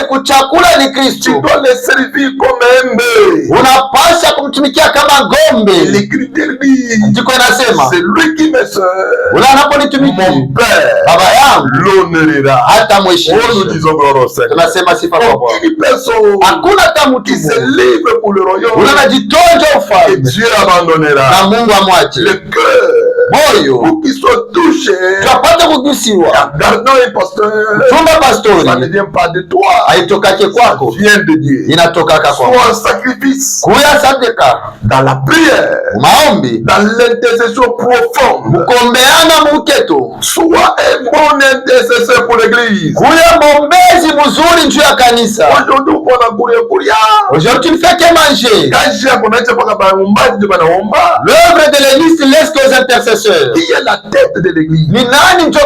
kuchakula ni Kristo. Tu dois le servir comme un bœuf. Unapasha kumtumikia kama ngombe. L'Écriture dit, Ndiko inasema, c'est lui qui me sert. ule anaponitumikia Mon Père baba yangu l'honorera. hata Oh, mheshimisha. nous disons gloire au Seigneur. Tunasema sifa kwa Bwana. Aucune personne Hakuna hata mtu qui se mmoja livre pour le royaume ule anajitonja et ufalme Dieu abandonnera. na Mungu amwache. Le cœur, Moyo pour qu'il soit touché, tunapata kugusiwa. gardant un pasteur, Chumba ça ne pastori vient pas de toi, haitokake ça kwako, vient de Dieu. inatokaka kwako. Soit un sacrifice Kuya sadaka, dans la prière, maombi, dans l'intercession profonde. mukombeana muketo. Sois un bon intercesseur pour l'église. Kuya mwombezi mzuri njuu ya kanisa. Aujourd'hui, on a kuria. Aujourd'hui, fais manger. Kazi yako naacha mpaka baombaji ndio banaomba. L'œuvre de l'église laisse qu'aux intercesseurs. Qui est la tête de l'église? Ni nani njo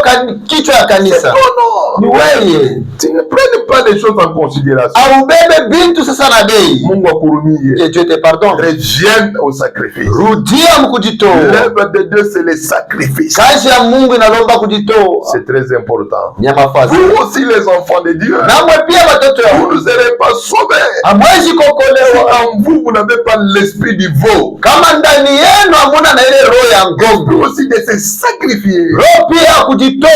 kichwa ya C'est kanisa? ton Ni nom. wewe. Tu ne prennes pas les choses en considération. Aubebe bintu sasa na bei. Mungu akurumie. Que Dieu te pardonne. Revienne au sacrifice. Rudia mkujitoa. L'œuvre de Dieu, c'est le sacrifice. Kazi ya Mungu inalomba kujitoa. C'est très important. Ni ya mafasi. Vous aussi, les enfants de Dieu, Namwe pia watoto ya vous Mungu. ne serez pas sauvés. Hamwezi Si kuokolewa en vous, vous n'avez pas l'esprit du veau. kama ndani yenu hamuna na ile roho ya Vous ngombe. aussi de se sacrifier Roho pia ya pour kujitoa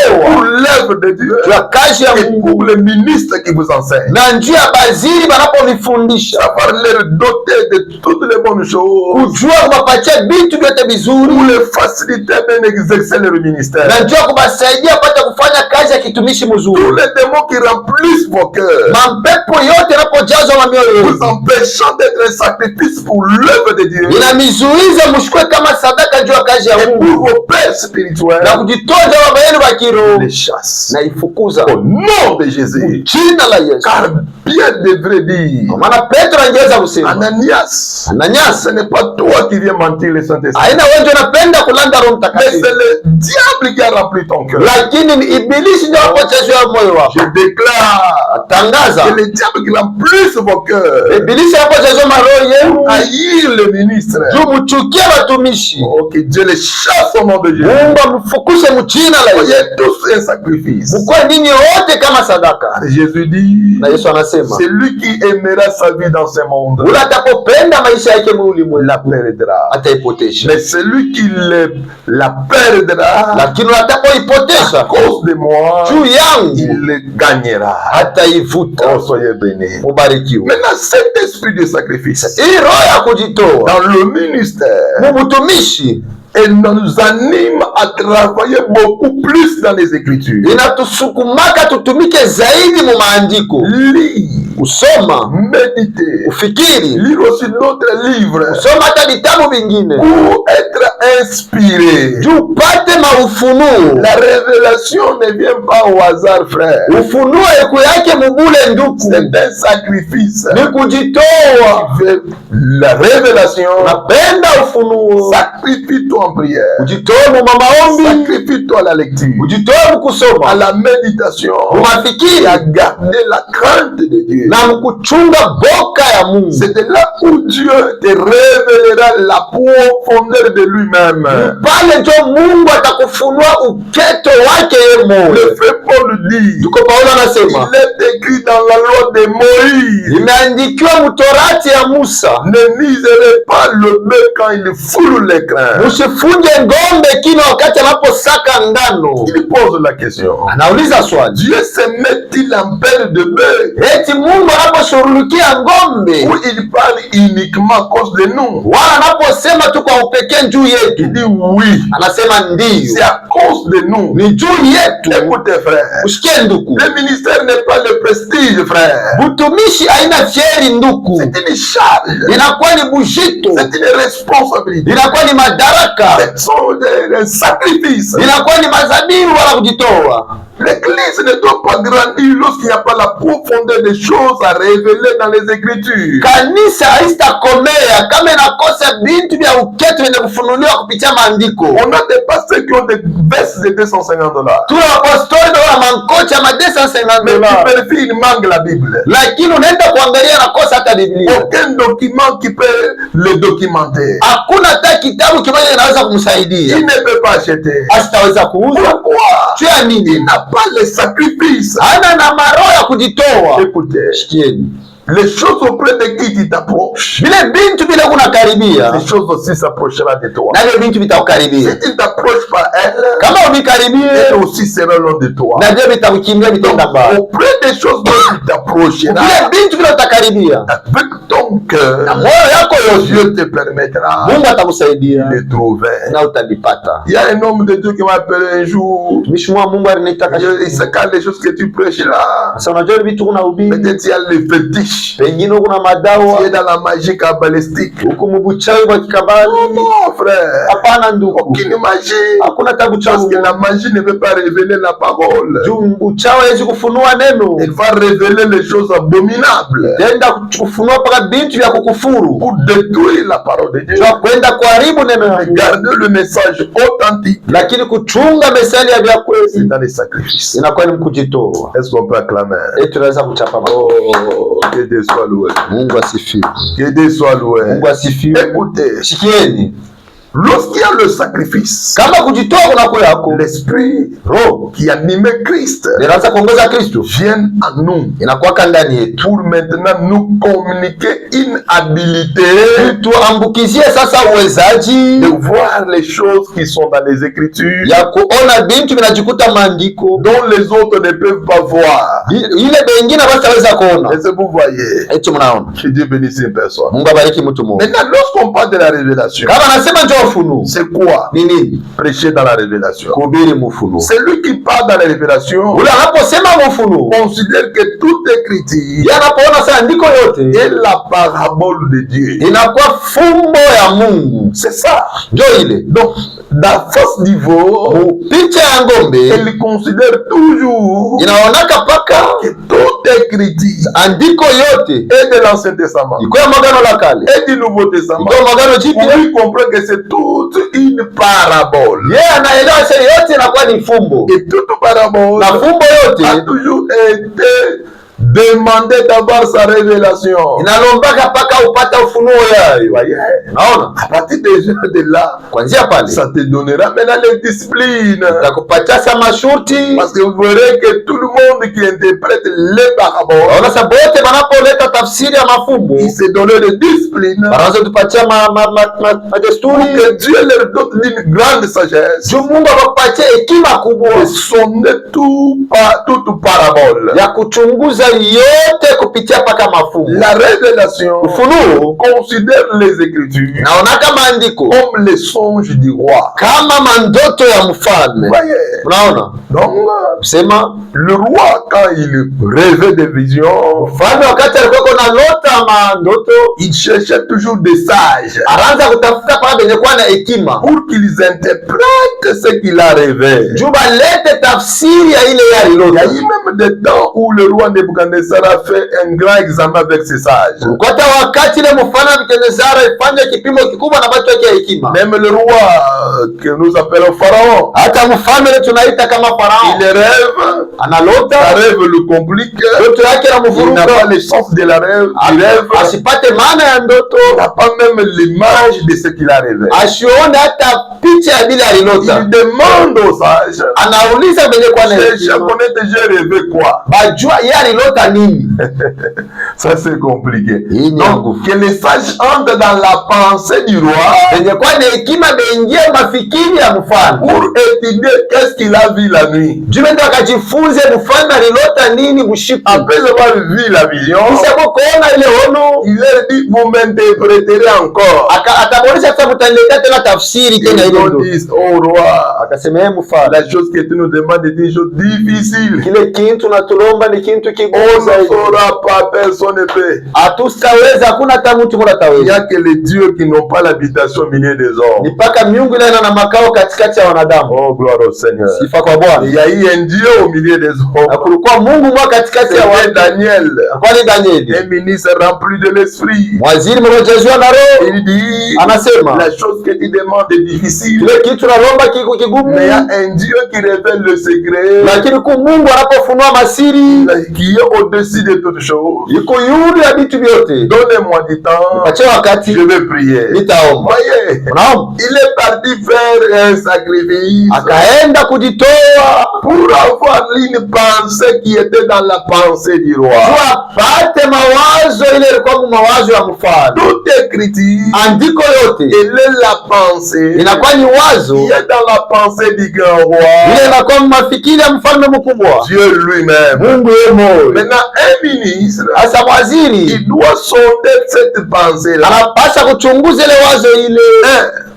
l'œuvre de Dieu ya kazi ya et Mungu pour les ministres qui vous enseignent. na njia baziri banapomifundisha Savoir leur doter de toutes les bonnes choses kujua kubapatia vitu vyote pour vizuri les faciliter à bien exercer leur ministère. na njia kubasaidia kupata kufanya kazi ya kitumishi Tous mzuri. les démons qui remplissent vos cœurs, Mampepo yote yanapojazwa mamioyo vous yenu empêchant d'être un sacrifice pour l'œuvre de Dieu inamizuiza mshukwe kama sadaka juu ya kazi ya et Mungu pour vos pères spirituels, na kujitoza baba yenu wa kiroho les chasse. na ifukuza Au nom de Jésus. jina la Yesu. Car bien devrait dire, Kwa maana Petro angeweza kusema Ananias, Ananias, ce n'est pas toi qui viens mentir le Saint-Esprit, haina wewe unapenda kulanda Roho mais Mtakatifu, c'est le diable qui a rempli ton cœur. lakini ni ibilisi ndio anapojazwa moyo wako. Je déclare Tangaza que le diable qui remplisse vos cœurs, ibilisi anapojazwa maroho yenu haïr le ministre. juu mchukie watumishi. Oh, que Dieu les chasse au nom de Jésus. Mungu amfukuse mjina la Yesu. Soyez tous un sacrifice. Mkuwe ninyi wote kama sadaka. Jésus dit, Na Yesu anasema c'est lui qui aimera sa vie dans ce monde, ule atapopenda maisha yake mwili la perdra. ataipotesha, Mais celui qui la perdra lakini à atakapoipotesha cause de moi, juu yangu il le gagnera. ataivuta. Oh, soyez bénis. Mubarikiwe. Maintenant, cet esprit de sacrifice Hii roho ya kujitoa dans le ministère, mubutumishi elle nous anime à travailler beaucoup plus dans les Écritures. inatusukumaka tutumike zaidi mu maandiko, Lire, kusoma, méditer, kufikiri, lire aussi d'autres livres kusoma hata vitabu vingine pour être inspiré. juu upate maufunuo. La révélation ne vient pas au hasard, frère. Ufunuo eku yake mubule nduku, C'est un sacrifice. ni kujitoa. La révélation, Napenda ufunuo, sacrifie-toi en prière. ujitoe mu maombi, Sacrifie-toi à la lecture, ujitoe mu à kusoma, la méditation, mu mafikiri et à garder la crainte de Dieu. na mkuchunga boka ya Mungu. C'est de là où Dieu te révélera la profondeur de lui-même. Pale njo Mungu atakufunua uketo wake ye moyo. Le frère Paul dit, Tuko Paulo anasema il est écrit dans la loi de Moïse, imeandikiwa mutorati ya Musa, ne miserez pas le bœuf quand il foule l'écran. musifunje ngombe kino wakati anaposaka ngano. Il pose la question, Anauliza swali, Dieu se met-il en père de bœuf eti Mungu anaposhughulikia ngombe ou il parle uniquement à cause de nous? wala anaposema tu kwa upekee juu yetu? Il dit oui, Anasema c'est ndiyo, à cause de nous. ni juu yetu. Écoutez frère, Usikie nduku, le ministère n'est pas le prestige frère, butumishi haina fyeri nduku, c'est une charge, inakuwa ni bujito, c'est une responsabilité, inakuwa ni madaraka, c'est un sacrifice. inakuwa ni mazabibu wala kujitoa. L'église ne doit pas grandir lorsqu'il n'y a pas la profondeur des choses à révéler dans les Écritures. Kanisa haitakomea kama inakosa bintu vya uketu vyenye kufunuliwa kupitia maandiko. On a des pasteurs qui ont des vestes de $250. Tuna apostoli na mankocha ma Mais tu $250, vérifies une manque la Bible. lakini unaenda kuangalia nakosa hata Biblia. Aucun document qui peut le documenter. Hakuna hata kitabu kimoja kinaweza kumsaidia. Il ne peut pas acheter. Asitaweza kuuza. Pourquoi? Tu as nini? Il n'a pas le sacrifice. Hana na maroho ya kujitoa. Écoutez, Sikieni. les choses auprès de qui t'approchent, Vile bintu vile kunakaribia, les choses aussi s'approcheront de toi. na vile bintu vitakukaribia. Si tu ne t'approches pas elle, Kama ubikaribie, elle aussi sera loin de toi. na vile vitakukimbia vitenda Donc, mbaya. auprès des choses dont tu t'approcheras, Vile bintu vile utakaribia, avec ton na cœur, moyo yako yote, Dieu te permettra Mungu atakusaidia de les trouver. na utalipata. Il y a un homme de Dieu qui m'a appelé un jour. Mtumishi wa Mungu alinitaka. Il se calme les choses que tu prêches là. Sasa unajua vitu unahubiri, Peut-être il y a les fétiches. pengine kuna Tu madawa es dans la magie kabbalistique. huko mbuchawi wa kikabali. Non, frère. Hapana ndugu, Aucune magie. hakuna tabu cha Parce que la magie ne peut pas révéler la parole. juu uchawi hawezi kufunua neno, Il va révéler les choses abominables tenda kufunua mpaka bintu vya kukufuru, pour détruire la parole de Dieu. juu kwenda kuharibu neno la Mais Mungu. garder le message authentique, Lakini kuchunga mesali ya vya c'est kweli dans les sacrifices. inakuwa ni mkujitoa. Est-ce qu'on peut acclamer? Tunaweza kuchapa makofi. Oh, que Dieu soit loué. Mungu asifiwe. Que Dieu soit loué. Mungu asifiwe. Écoutez, Sikieni, lorsqu'il y a le sacrifice, kama kujitoa kunako yako, l'esprit roho qui animait Christ linaanza kuongoza Kristo, vient en nous inakuwaka ndani yetu, pour maintenant nous communiquer une habilité tuambukizie sasa uwezaji de voir les choses qui sont dans les Écritures ya kuona bintu vinajikuta maandiko dont les autres ne peuvent pas voir. ile bengine bataweza kuona. Est-ce que vous voyez? Eti mnaona? Que Dieu bénisse une personne. Mungu abariki mtu mmoja. Maintenant, lorsqu'on parle de la révélation, Kama anasema njoo ufunuo, c'est quoi? ni nini? Prêcher dans la révélation. Kuhubiri mufunuo. C'est lui qui parle dans la révélation. Ule anaposema mufunuo, Considère que toute écriture yeye anapoona sasa andiko yote est la parabole de Dieu. inakuwa fumbo ya Mungu. C'est ça. Njoo ile. Donc, dans fausse niveau, Picha ya ng'ombe elle considère toujours inaonaka paka que toute écriture andiko yote est de l'Ancien Testament iko ya Agano la Kale, et du Nouveau Testament. iko ya Agano Jipya. Lui comprend que c'est toute une parabole. Yeye anaelewa sasa yote inakuwa ni fumbo, Et toute parabole na fumbo yote a toujours été demandé d'avoir sa révélation. inalombaka paka upata ufunuo yayo. Voyez, Naona à partir de là, kwanzia pale ça te donnera maintenant les disciplines. takupatia sa masharti, Parce que vous verrez que tout le monde qui interprète les paraboles, naona sababu wote wanapoleta tafsiri ya mafumbo il s'est donné des disciplines wanaanza tupatia madesturi que Dieu leur donne d'une grande sagesse juu Mungu akakupatia hekima kubwa de sonner toute parabole. ya kuchunguza yote kupitia paka mafumbo. La révélation Ufunuo considère les Écritures naona maandiko comme les songes du roi. kama mandoto ya mfalme. Voyez. Unaona, Donc, sema le roi, quand il rêvait des visions, mfalme wakati alikuwa na lota mandoto, il cherchait toujours des sages anaanza kutafuta pale penye kuwa na hekima pour qu'ils interprètent ce qu'il a rêvé. juu balete tafsiri ya ile ya Il y a lilota. eu même des temps où le roi Nebuchadnezzar a fait un grand examen avec ses sages. Kwata wakati ile mfalme Nebukadnezar ifanya kipimo kikubwa na watu wake hekima. Même le roi que nous appelons Pharaon, Hata mfalme ile tunaita kama Farao il rêve, analota, la rêve le complique, ndoto yake il n'a inamvuruga, pas le sens de la rêve, du rêve, asipate maana ya ndoto, il n'a pas même l'image de ce qu'il a rêvé. asione hata picha ya bila alilota. Il demande aux sages, Anauliza benye kwa je hekima, connais, j'ai rêvé quoi? bajua yeye alilota nini. Ça c'est compliqué. Hii ni nguvu. Donc que les sages entrent dans la pensée du roi Benye kwa hekima beingie mafikiri ya mfalme, pour étudier qu'est-ce qu'il a vu la nuit. juu ndio akajifunze mfalme alilota nini usiku. Après avoir vu la vision, Kisha kuona ile ono, il leur dit, vous m'interpréterez encore. ataboresha sasa, mtaniletea tena tafsiri tena ile Ils ndoto. disent, oh roi, Akasema yeye mfalme, la chose que tu nous demandes est une chose difficile. kile kintu natulomba ni kintu On kigumu ne zaidi, saura pas, personne ne peut. Hatutaweza, hakuna hata mtu mmoja Il n'y ataweza. a que les dieux qui n'ont pas l'habitation au milieu des hommes. Ni mpaka miungu ile ina makao katikati ya wanadamu. Oh, gloire au Seigneur. Sifa kwa Bwana. Il y a eu un Dieu au milieu des hommes. Kulikuwa Mungu mmoja katikati ya C'était watu. Daniel, Kwani Danieli, un ministre rempli de l'esprit. waziri mmoja na roho, Il dit, anasema la chose que tu demandes est difficile. kile kitu naomba kiko kigumu, Mais il y a un Dieu qui révèle le secret, lakini kwa Mungu anapofunua masiri qui est au-dessus de toutes choses. yuko yule ya vitu vyote. Donnez-moi du temps, Pache wakati je vais prier. nitaomba. Voyez, Unaomba, il est parti faire un sacrifice akaenda kujitoa pour avoir une pensée qui était dans la pensée du roi. apate mawazo ile ilikuwa mawazo ya mfalme. Toute écriture, Andiko yote elle est la pensée inakuwa ni wazo qui est dans la pensée du grand ile roi, inakuwa mafikiri ya mfalme mkubwa, Dieu lui-même. Mungu yeye moyo. Maintenant, un ministre, Asa waziri il doit sonder cette pensée-là. anapasha kuchunguza ile wazo ile.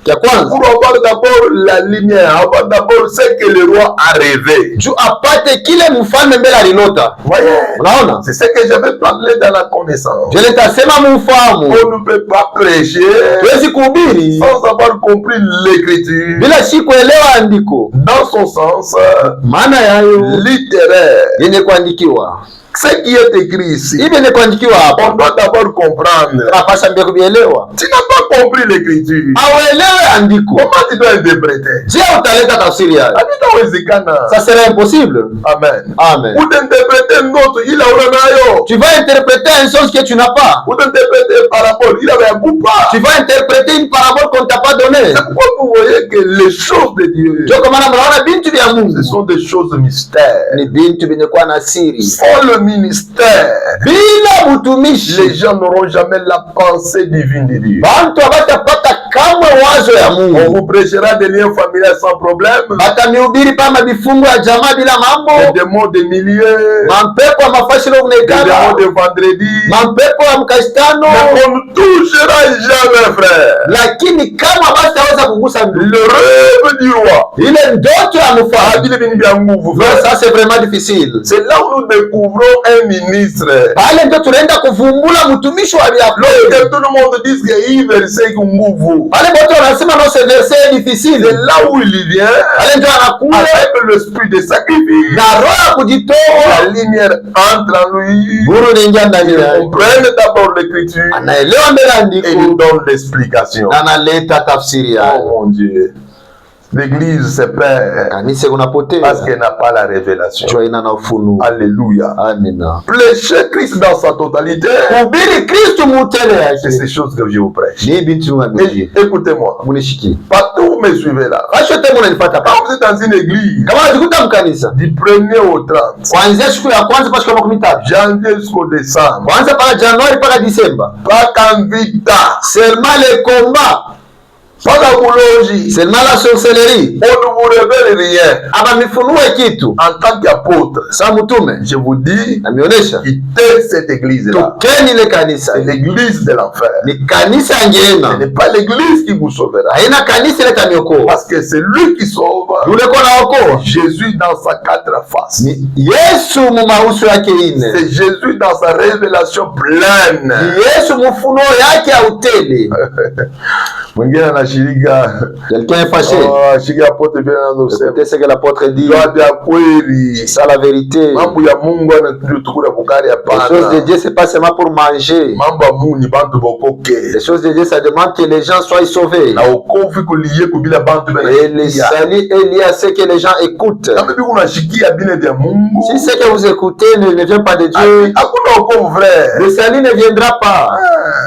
Ya kwanza Pour avoir d'abord la lumière, avoir d'abord ce que le roi a rêvé. juu apate kile mfalme mbele alilota. Voyez, Unaona, c'est ce que j'avais parlé dans la connaissance. je nitasema mumfahamu. On ne peut pas prêcher Tuwezi kuhubiri sans avoir compris l'écriture bila si kuelewa andiko dans son sens maana yayo littéraire. yenye kuandikiwa. Ce qui est écrit ici, Hivi yenye kuandikiwa hapa on doit d'abord comprendre. napasha mbele kuvielewa. Tu n'as pas compris l'écriture. Auelewe andiko, Comment tu dois interpréter? je utaleta tafsiri yayo? Habitawezekana. Ça serait impossible. Amen. Amen. Ou d'interpréter notre, il a nayo. Tu vas interpréter une chose que tu n'as pas. Ou d'interpréter parabole, il avait un bout pas. Tu vas interpréter une parabole qu'on t'a pas donnée. C'est pourquoi vous voyez que les choses de Dieu, Ndio kwa maana mnaona bintu vya Mungu ce sont des choses mystères. ni bintu vyenye kuwa na siri. Sans le ministère, Bila les utumishi gens n'auront jamais la pensée divine de Dieu. bantu hawatapata kamwe wazo ya On Mungu. vous prêchera des liens familiaux sans problème, Batamihubiri pama vifungo ya jamaa bila des mambo, démons de milieu, mampepo ya mafashilo des démons kunaikana, de vendredi. mampepo ya mkashitano, Mais on ne touchera jamais, frère, lakini kama bataweza kugusa ndugu, le rêve du roi. ile ndoto ya Ah, mfalme, il est venu bien nguvu, non, frère. ça c'est vraiment difficile. C'est là où nous découvrons un ministre. Pale ndio tunaenda kuvumbula mtumishi wa vya Lorsque tout le monde dit qu'il verset nguvu, pale bote wanasema no, ce verset est c'est difficile. là où il vient Pale ndio anakuja avec l'esprit de sacrifice. na roho ya kujitoa, La lumière entre en lui. nuru inaingia ndani Il yake, comprenne d'abord l'écriture anaelewa mbele ya et andiko il donne l'explication. na analeta tafsiri Oh yayo. mon Dieu. L'église se perd Kanisa kunapotea parce qu'elle n'a pas la révélation. jua ina na ufunuo. Alléluia. Amina. Prêchez Christ dans sa totalité. Kuhubiri Kristo mutele C'est yake ces choses que je vous prêche. ni bintu Et écoutez-moi. munishiki Partout où vous me suivez là. ashote munanipata Quand pa vous êtes dans une église, kama najikuta mkanisa du 1er au 30, kuanzia siku ya kwanza mpaka siku ya makumi tatu, janvier jusqu'au décembre, kwanza mpaka Januari mpaka Disemba, pas qu'en vita, seulement les combats, pas la boulogie, seulement la sorcellerie, on ne vous révèle rien. abamifunue kitu En tant qu'apôtre, sa mtume je vous dis, amionesha quittez cette église-là. tukeni ile kanisa. C'est l'église de l'enfer. Ni kanisa Ce ngeena, n'est pas l'église qui vous sauvera. haina kanisa ile tamiokoa, Parce que c'est lui qui sauve. yule kwa naokoa Jésus dans sa quatre faces. ni Yesu mu mauso yake ine, C'est Jésus dans sa révélation pleine. ni Yesu mufunuo yake ya utele. Mwingine anashirika Quelqu'un est fâché, shirika apote vile anazosema. écoutez ce que l'apôtre dit, Ndio vya kweli. c'est ça la vérité. Mambo ya Mungu anatukula kugari Les choses de hapana. Dieu c'est pas seulement pour manger. Mambo ya Mungu ni bantu bokoke. Les choses de Dieu ça demande que les gens soient sauvés. Na wokovu kuliye kubila bantu Et le salut est lié à ce que les gens écoutent. Kama bibi unashikia bine vya Mungu. Si ce que vous écoutez ne vient pas de Dieu, Hakuna wokovu frère. le salut ne viendra pas.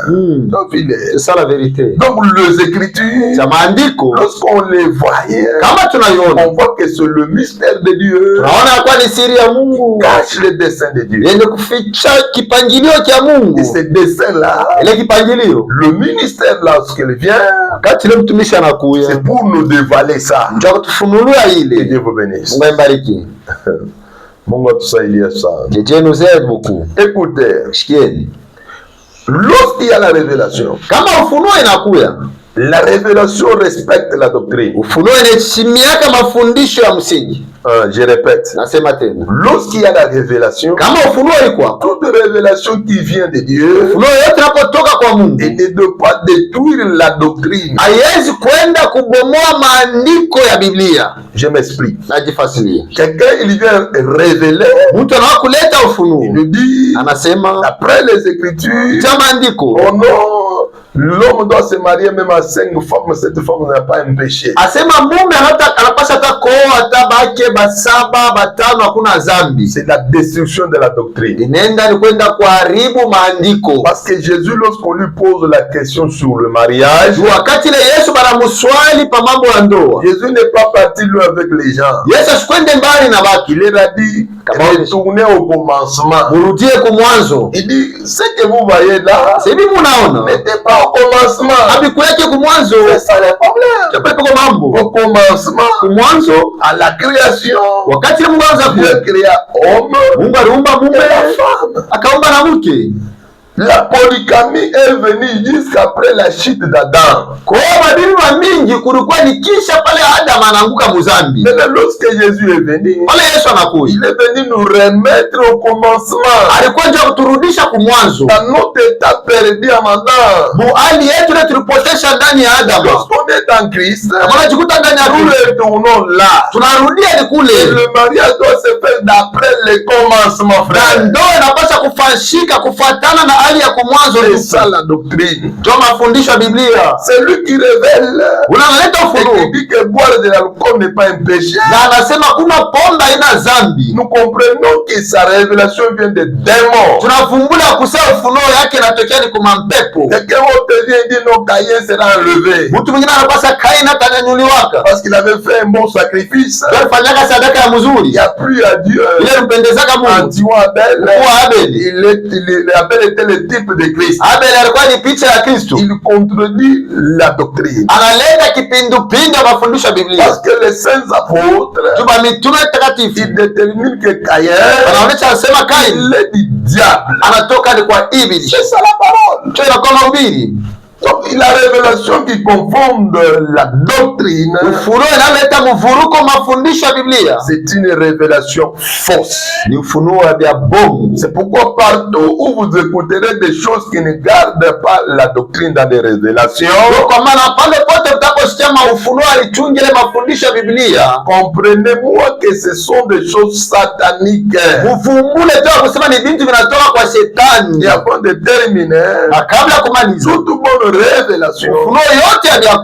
Donc vile. C'est ça la vérité. Donc les écritures, Ça maandiko lorsqu'on les voyait, kama tunaiona, on voit que c'est le mystère de Dieu tunaona kwa ni siri ya Mungu cache les desseins de Dieu. yenye kuficha kipangilio cha Et Mungu. ces desseins-là, Ile kipangilio le ministère lorsqu'il vient, wakati ile mtumishi anakuya c'est pour nous dévaler ça. ndio kutufunulia Que ile. Dieu vous bénisse. Mungu aibariki. Mungu atusaidie sana. Que Dieu nous aide beaucoup. Écoutez, Shikieni. lorsqu'il y a la révélation, Kama ufunuo inakuya, La révélation respecte la doctrine. Ufunuo inaheshimiaka mafundisho ya msingi. Je répète. Nasema tena. Lorsqu'il y a la révélation, kama ufunuo iko, toute révélation qui vient de Dieu, ufunuo yote inapotoka kwa Mungu, elle ne doit pas détruire la doctrine. Haiwezi kwenda kubomoa maandiko ya Biblia. Je m'explique. Najifasiria. Quelqu'un il vient révéler, mtu anawa kuleta ufunuo, il nous dit, anasema après les écritures, cha maandiko, oh non, l'homme doit se marier même à 5 femmes, cette femme n'a pas un péché. Asema mume anapaswa hata kuoa hata bake basaba batano, hakuna zambi. C'est la destruction de la doctrine. Inaenda ni kwenda kuharibu maandiko. Parce que Jésus, lorsqu'on lui pose la question sur le mariage, wakati ile Yesu banamuswali pa mambo ya ndoa, Jésus n'est pas parti loin avec les gens. Yesu asikwende mbali na baki. Il leur a dit, retournez au commencement. Murudie kumwanzo. Il dit, ce que vous voyez là, sebi munaona n'était pas au commencement. Abikuweke kumwanzo. C'est ça le problème. Chapeko mambo. Au commencement, kumwanzo, à la création, wakati Mungu anza Dieu créa homme, Mungu aliumba mume, femme, akaumba na mke. La polygamie est venue jusqu'après la chute d'Adam. Kwa madini mingi kulikuwa ni kisha pale Adam anaanguka muzambi. Mais lorsque Jésus est venu, pale Yesu anakuja, il est venu nous remettre au commencement. Alikuwa ndio kuturudisha kumwanzo. Dans notre état perdu en Adam. Hali yetu ile tulipotesha ndani ya Adam. Lorsqu'on est en Christ, tunajikuta ndani ya nous retournons là. Tunarudia ni kule. Le mariage doit se faire d'après le commencement, frère. Ndoa inapaswa kufanyika kufuatana na hali ya kumwanzo. C'est ça la doctrine. Ndio mafundisho ya Biblia. C'est lui qui révèle. Unaleta ufunuo. Il dit que boire de l'alcool n'est pas un péché. Na anasema kuna pombe ina zambi. Nous comprenons que sa révélation vient des démons. Tunavumbula kusema ufunuo yake inatokea ni kwa mpepo. Quelqu'un autre vient dire non, Caïn sera enlevé. Mtu mwingine anapasa Cain atanyanyuliwaka. Parce qu'il avait fait un bon sacrifice. Alifanyaka sadaka ya mzuri. Il a plu à Dieu. Ile mpendezaka Mungu. En tuant Abel. Abel. Abel était le type de Christ. Abel alikuwa ni picha ya Kristo. Il contredit la doctrine. Analeta kipindupindu ya mafundisho ya Biblia. Parce que les saints apôtres, tuba mitume takatifu, ils déterminent que Caïn, wanaonyesha anasema Cain, il est du diable. Anatoka ni kwa Ibilisi. C'est ça la parole. Cho inakuwa mahubiri. Donc la révélation qui confonde la doctrine, ufunuo inaleta mvuruko mafundisho ya Biblia, c'est une révélation fausse. Ni ufunuo ya bongo. C'est pourquoi partout où vous écouterez des choses qui ne gardent pas la doctrine dans des révélations, kwa maana pale pote mtaposikia ufunuo alichunge ile mafundisho ya Biblia, comprenez-moi que ce sont des choses sataniques. Uvumbule tu kusema ni vitu vinatoka kwa shetani. Et avant de terminer, na kabla kumaliza, toute bonne révélation,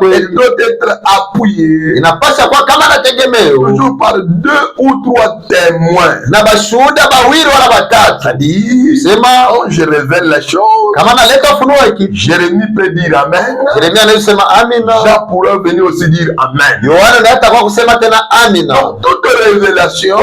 elle doit être appuyée, inapaswa kwa kama na tegemeo, toujours par 2 ou 3 témoins. Na bashuhuda bawili wala batatu. C'est-à-dire, sema je révèle la chose. Kama naleta ufunuo hiki, Jérémie peut dire amen. Yeremia anasema amina. Jean pourra venir aussi dire amen. Yohana naye atakuwa kusema tena amina. Donc toute révélation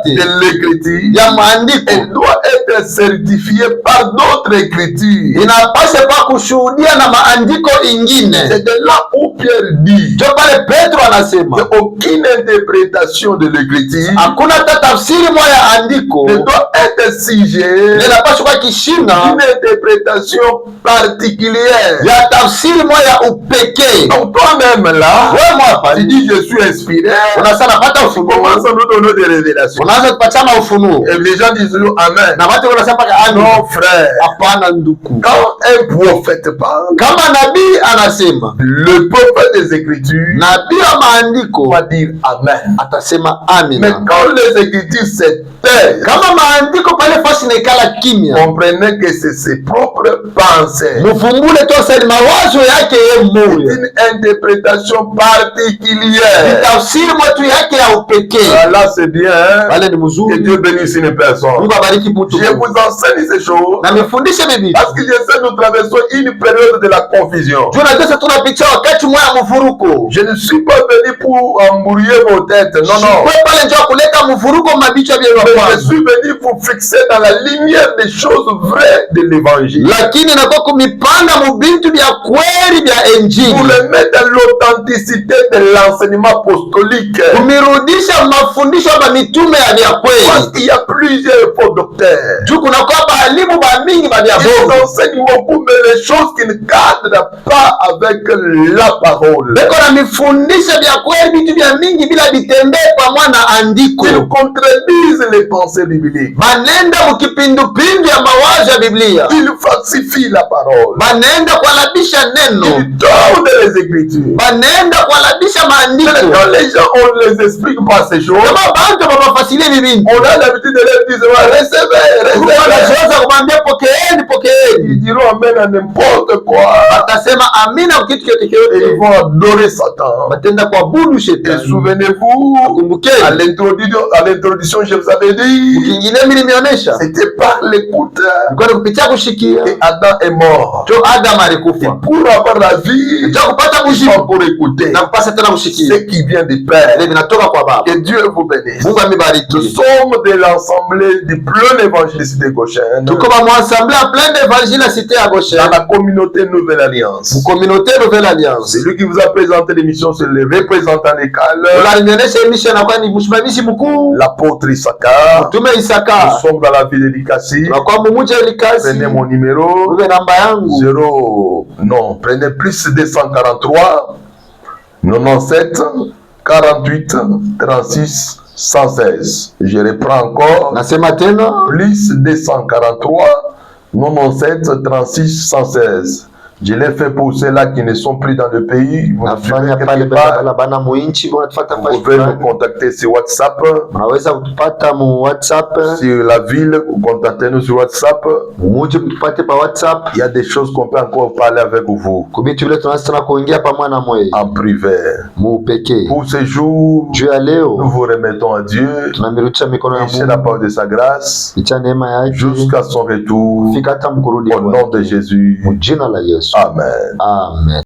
de l'écriture, ya maandiko, elle doit être certifiée par d'autres écritures. Inapaswa kwa kushuhudia na maandiko ingine. C'est de là où Pierre dit, ndio pale Petro anasema aucune interprétation de l'écriture, hakuna tafsiri moja ya andiko ne doit être sujet inapaswa kwa kishina une interprétation particulière, ya tafsiri moja ya upekee. Donc toi-même là, wewe hapa tu dis je suis inspiré, unasema napata ufunuo, commence à nous donner des révélations. Unaanza kupatia ufunuo. Et les gens disent amen. Na watu wanasema amen. Non frère. Hapana ndugu. Quand un prophète parle, kama nabii anasema, le prophète des écritures, nabii wa maandiko va dire amen. Atasema amen. Mais quand les écritures se taisent, kama maandiko pale fasi nekala kimya, comprenez que c'est ses propres pensées. Mvumbule tu sasa mawazo yake yeye mmoja. Une interprétation particulière. Tafsiri mtu yake ya upekee. Là c'est bien. Wale ni mzuri. Que Dieu bénisse une personne. Mungu abariki mtu. Je vous enseigne ces choses. Na nifundishe bibi. Parce que je sais nous traversons une période de la confusion. Tunajua tunapitia wakati mwa mvuruko. Je ne suis pas venu pour embrouiller vos têtes. Non non. Kwa pale ndio kuleta mvuruko mabicho vya Bwana. Je suis venu pour fixer dans la lumière des choses vraies de l'évangile. Lakini nakuwa kumipanda mubintu vya kweli vya injili. Pour le mettre dans l'authenticité de l'enseignement apostolique. Kumirudisha mafundisho ya mitume ya vya kweli. Parce qu'il y a plusieurs faux docteurs. Juu kuna kwa balimu ba mingi ba vya bongo. Ils enseignent beaucoup, mais les choses qui ne cadrent pas avec la parole. Beko na mifundisho vya kweli vitu vya mingi bila vitembee pamoja na andiko. Ils contredisent les pensées bibliques. Banenda mukipindupindu ya mawazo ya Biblia. Ils falsifient la parole. Banenda kualabisha neno. Ils tordent les Écritures. Banenda kualabisha maandiko. Quand les gens, on ne les explique pas ces choses. Kama bantu babafasilie bibi. On a l'habitude de leur dire, recevez. Ils diront amen à n'importe quoi. Et ils vont adorer Satan. Et souvenez-vous, à l'introduction, je vous avais dit, c'était par l'écoute. Et Adam est mort. Et pour avoir la vie, pour écouter ce qui vient du Père. Que Dieu vous bénisse. Nous sommes de l'Assemblée du plein évangéliste de Goshen. Dans la communauté Nouvelle Alliance. C'est lui qui vous a présenté l'émission sur les représentants locaux. L'apôtre Issaka. Nous sommes dans la ville de Likasi. Prenez mon numéro. Prenez plus 243 97 48 36 116. Je reprends encore. Plus 243 97 36 116. Je l'ai fait pour ceux-là qui ne sont plus dans le pays. Vous pouvez me contacter sur WhatsApp. Sur la ville, contactez-nous sur WhatsApp. Il y a des choses qu'on peut encore parler avec vous. En privé. Pour ce jour, nous vous remettons à Dieu. Et c'est la parole de sa grâce. Jusqu'à son retour. Au nom de Jésus. Amen. Amen.